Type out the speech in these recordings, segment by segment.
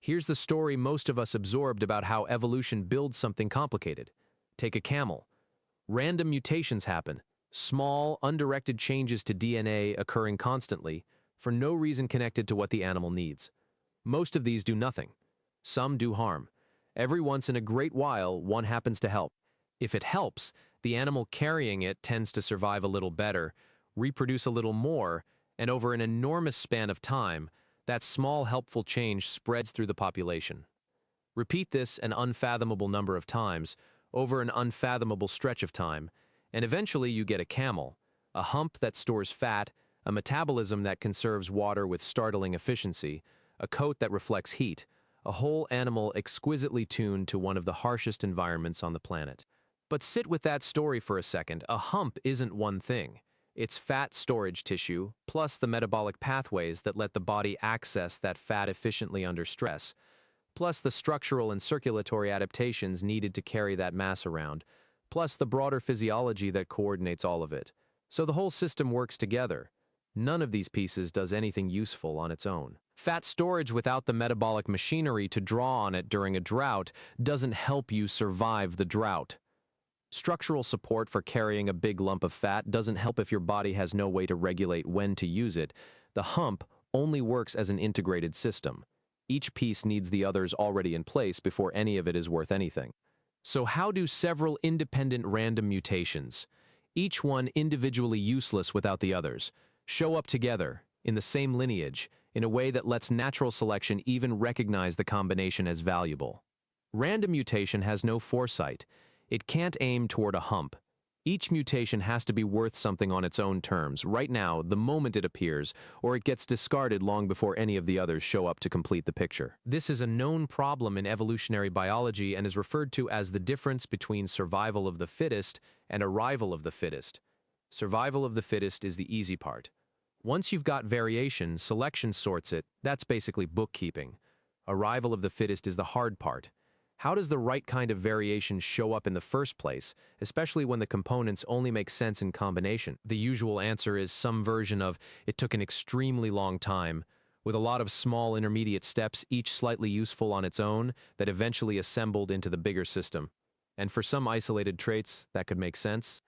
Here's the story most of us absorbed about how evolution builds something complicated. Take a camel. Random mutations happen, small, undirected changes to DNA occurring constantly, for no reason connected to what the animal needs. Most of these do nothing. Some do harm. Every once in a great while, one happens to help. If it helps, the animal carrying it tends to survive a little better, reproduce a little more, and over an enormous span of time, that small helpful change spreads through the population. Repeat this an unfathomable number of times, over an unfathomable stretch of time, and eventually you get a camel, a hump that stores fat, a metabolism that conserves water with startling efficiency, a coat that reflects heat, a whole animal exquisitely tuned to one of the harshest environments on the planet. But sit with that story for a second. A hump isn't one thing. It's fat storage tissue, plus the metabolic pathways that let the body access that fat efficiently under stress, plus the structural and circulatory adaptations needed to carry that mass around, plus the broader physiology that coordinates all of it. So the whole system works together. None of these pieces does anything useful on its own. Fat storage without the metabolic machinery to draw on it during a drought doesn't help you survive the drought. Structural support for carrying a big lump of fat doesn't help if your body has no way to regulate when to use it. The hump only works as an integrated system. Each piece needs the others already in place before any of it is worth anything. So how do several independent random mutations, each one individually useless without the others, show up together, in the same lineage, in a way that lets natural selection even recognize the combination as valuable? Random mutation has no foresight. It can't aim toward a hump. Each mutation has to be worth something on its own terms, right now, the moment it appears, or it gets discarded long before any of the others show up to complete the picture. This is a known problem in evolutionary biology and is referred to as the difference between survival of the fittest and arrival of the fittest. Survival of the fittest is the easy part. Once you've got variation, selection sorts it. That's basically bookkeeping. Arrival of the fittest is the hard part. How does the right kind of variation show up in the first place, especially when the components only make sense in combination? The usual answer is some version of it took an extremely long time, with a lot of small intermediate steps, each slightly useful on its own, that eventually assembled into the bigger system. And for some isolated traits, that could make sense.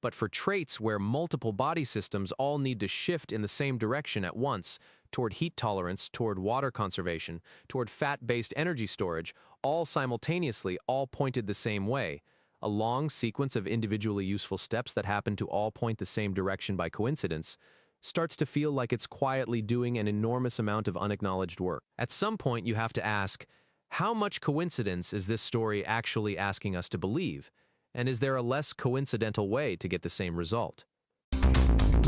But for traits where multiple body systems all need to shift in the same direction at once, toward heat tolerance, toward water conservation, toward fat-based energy storage, all simultaneously, all pointed the same way, a long sequence of individually useful steps that happen to all point the same direction by coincidence, starts to feel like it's quietly doing an enormous amount of unacknowledged work. At some point, you have to ask, how much coincidence is this story actually asking us to believe? And is there a less coincidental way to get the same result?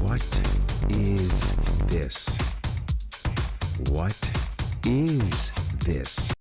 What is this? What is this?